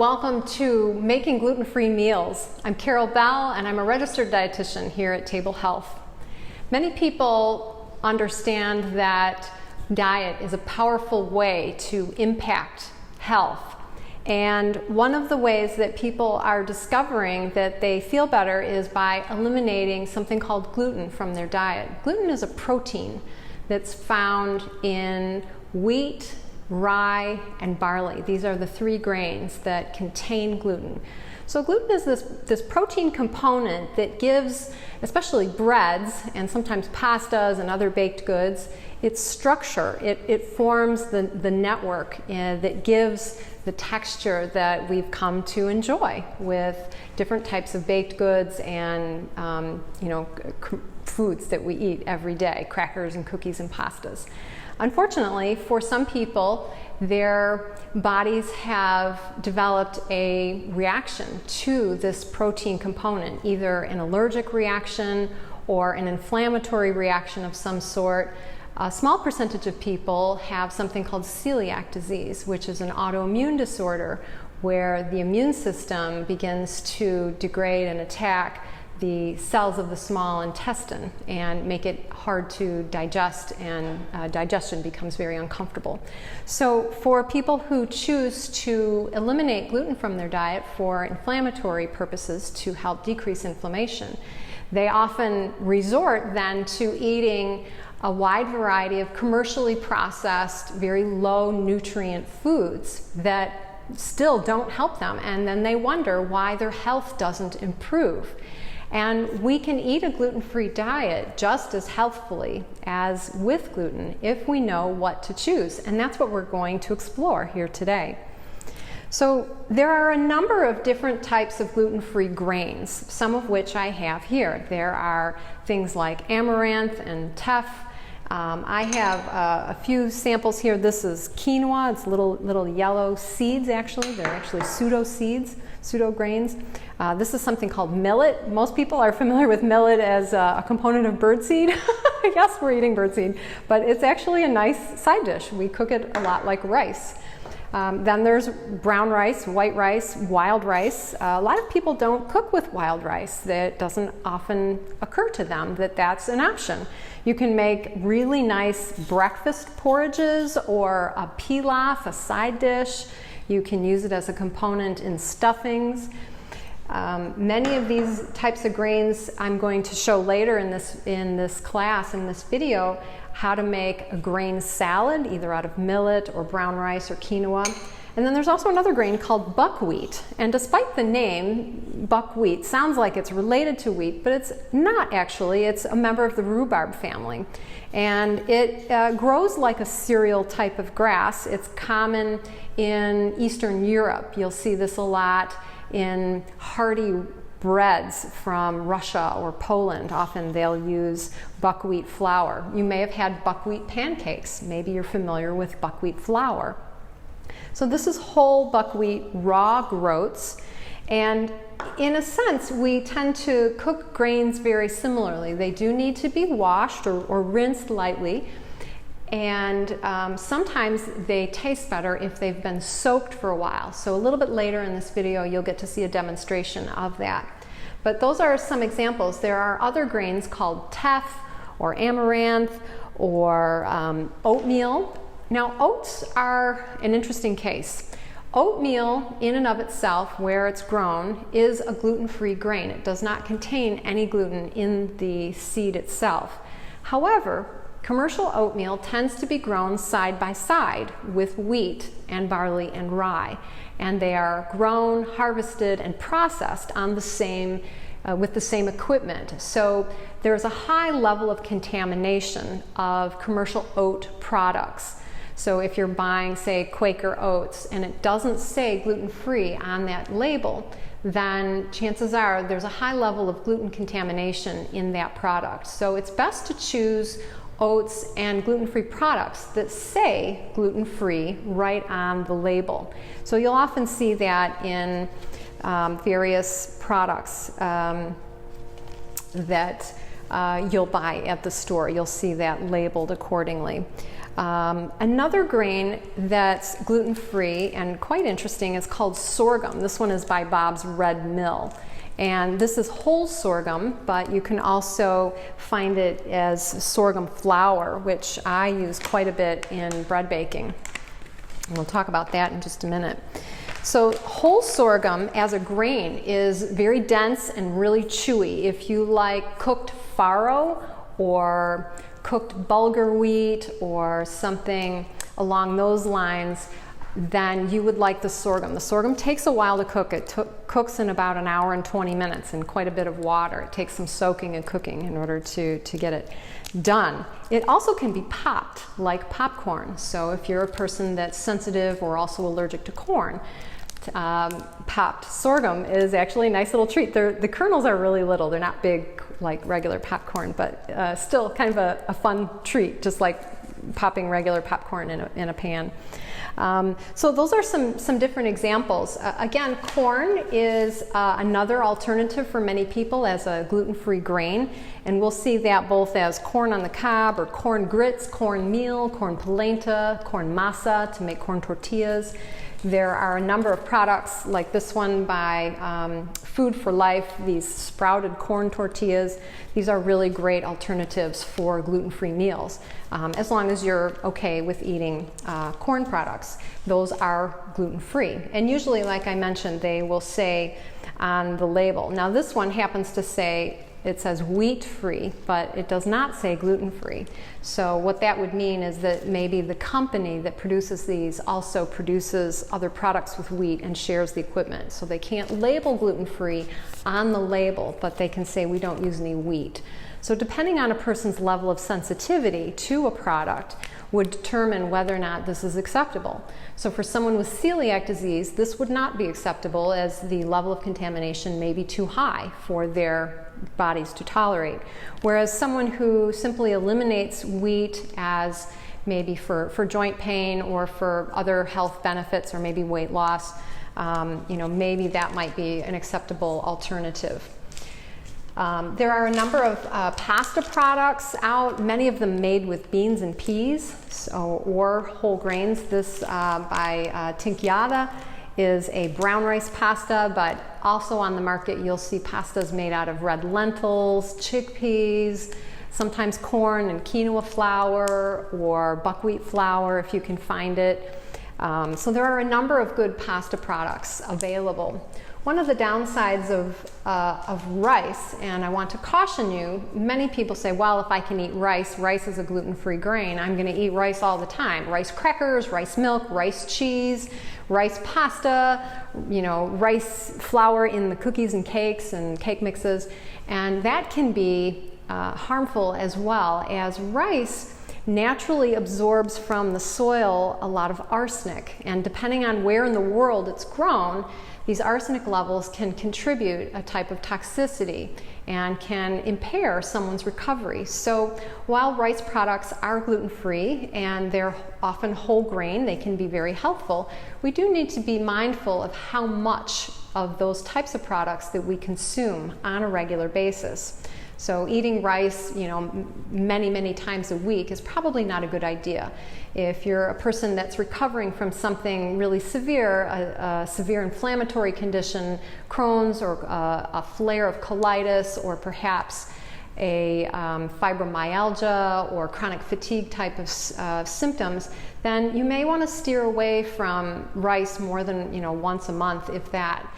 Welcome to Making Gluten-Free Meals. I'm Carol Bell and I'm a registered dietitian here at Table Health. Many people understand that diet is a powerful way to impact health. And one of the ways that people are discovering that they feel better is by eliminating something called gluten from their diet. Gluten is a protein that's found in wheat, rye, and barley. These are the three grains that contain gluten. So gluten is this protein component that gives, especially breads and sometimes pastas and other baked goods, its structure. It forms the network that gives the texture that we've come to enjoy with different types of baked goods and foods that we eat every day, crackers and cookies and pastas. Unfortunately, for some people, their bodies have developed a reaction to this protein component, either an allergic reaction or an inflammatory reaction of some sort. A small percentage of people have something called celiac disease, which is an autoimmune disorder where the immune system begins to degrade and attack the cells of the small intestine and make it hard to digest, and digestion becomes very uncomfortable. So for people who choose to eliminate gluten from their diet for inflammatory purposes to help decrease inflammation, they often resort then to eating a wide variety of commercially processed, very low nutrient foods that still don't help them, and then they wonder why their health doesn't improve. And we can eat a gluten-free diet just as healthfully as with gluten if we know what to choose. And that's what we're going to explore here today. So there are a number of different types of gluten-free grains, some of which I have here. There are things like amaranth and teff. I have a few samples here. This is quinoa. It's little yellow seeds, actually. They're actually pseudo seeds, pseudo grains. This is something called millet. Most people are familiar with millet as a component of birdseed. Yes, we're eating birdseed, but it's actually a nice side dish. We cook it a lot like rice. Then there's brown rice, white rice, wild rice. A lot of people don't cook with wild rice. That doesn't often occur to them that that's an option. You can make really nice breakfast porridges or a pilaf, a side dish. You can use it as a component in stuffings. Many of these types of grains I'm going to show later in this class, in this video, how to make a grain salad, either out of millet or brown rice or quinoa. And then there's also another grain called buckwheat. And despite the name, buckwheat sounds like it's related to wheat, but it's not actually. It's a member of the rhubarb family. And it grows like a cereal type of grass. It's common in Eastern Europe. You'll see this a lot in hearty breads from Russia or Poland. Often they'll use buckwheat flour. You may have had buckwheat pancakes. Maybe you're familiar with buckwheat flour. So this is whole buckwheat raw groats, and in a sense we tend to cook grains very similarly. They do need to be washed or rinsed lightly, and sometimes they taste better if they've been soaked for a while. So a little bit later in this video you'll get to see a demonstration of that. But those are some examples. There are other grains called teff or amaranth or oatmeal. Now oats are an interesting case. Oatmeal in and of itself, where it's grown, is a gluten-free grain. It does not contain any gluten in the seed itself. However, commercial oatmeal tends to be grown side by side with wheat and barley and rye, and they are grown, harvested, and processed on the same with the same equipment. So there's a high level of contamination of commercial oat products. So if you're buying, say, Quaker oats and it doesn't say gluten-free on that label, then chances are there's a high level of gluten contamination in that product. So it's best to choose oats and gluten-free products that say gluten-free right on the label. So you'll often see that in various products that you'll buy at the store. You'll see that labeled accordingly. Another grain that's gluten-free and quite interesting is called sorghum. This one is by Bob's Red Mill. And this is whole sorghum, but you can also find it as sorghum flour, which I use quite a bit in bread baking. And we'll talk about that in just a minute. So whole sorghum as a grain is very dense and really chewy. If you like cooked farro or cooked bulgur wheat or something along those lines, then you would like the sorghum. The sorghum takes a while to cook. It cooks in about an hour and 20 minutes in quite a bit of water. It takes some soaking and cooking in order to get it done. It also can be popped like popcorn. So if you're a person that's sensitive or also allergic to corn, popped sorghum is actually a nice little treat. The kernels are really little. They're not big like regular popcorn, but still kind of a fun treat, just like popping regular popcorn in a pan. So those are some different examples. Again, corn is another alternative for many people as a gluten-free grain, and we'll see that both as corn on the cob or corn grits, corn meal, corn polenta, corn masa to make corn tortillas. There are a number of products like this one by Food for Life, these sprouted corn tortillas. These are really great alternatives for gluten-free meals, as long as you're okay with eating corn products. Those are gluten-free. And usually, like I mentioned, they will say on the label. Now this one happens to say, it says wheat-free, but it does not say gluten-free. So what that would mean is that maybe the company that produces these also produces other products with wheat and shares the equipment. So they can't label gluten-free on the label, but they can say we don't use any wheat. So depending on a person's level of sensitivity to a product would determine whether or not this is acceptable. So for someone with celiac disease, this would not be acceptable as the level of contamination may be too high for their bodies to tolerate. Whereas someone who simply eliminates wheat as maybe for joint pain or for other health benefits or maybe weight loss, maybe that might be an acceptable alternative. There are a number of pasta products out, many of them made with beans and peas or whole grains. This by Tinchiata is a brown rice pasta, but also on the market you'll see pastas made out of red lentils, chickpeas, sometimes corn and quinoa flour or buckwheat flour if you can find it. So there are a number of good pasta products available. One of the downsides of rice, and I want to caution you, many people say, well, if I can eat rice, rice is a gluten-free grain, I'm going to eat rice all the time. Rice crackers, rice milk, rice cheese, rice pasta, rice flour in the cookies and cakes and cake mixes, and that can be harmful as well, as rice naturally absorbs from the soil a lot of arsenic, and depending on where in the world it's grown, these arsenic levels can contribute a type of toxicity and can impair someone's recovery. So while rice products are gluten-free and they're often whole grain, they can be very healthful, we do need to be mindful of how much of those types of products that we consume on a regular basis. So eating rice, many, many times a week is probably not a good idea. If you're a person that's recovering from something really severe, a severe inflammatory condition, Crohn's or a flare of colitis, or perhaps a fibromyalgia or chronic fatigue type of symptoms, then you may want to steer away from rice more than once a month, if that.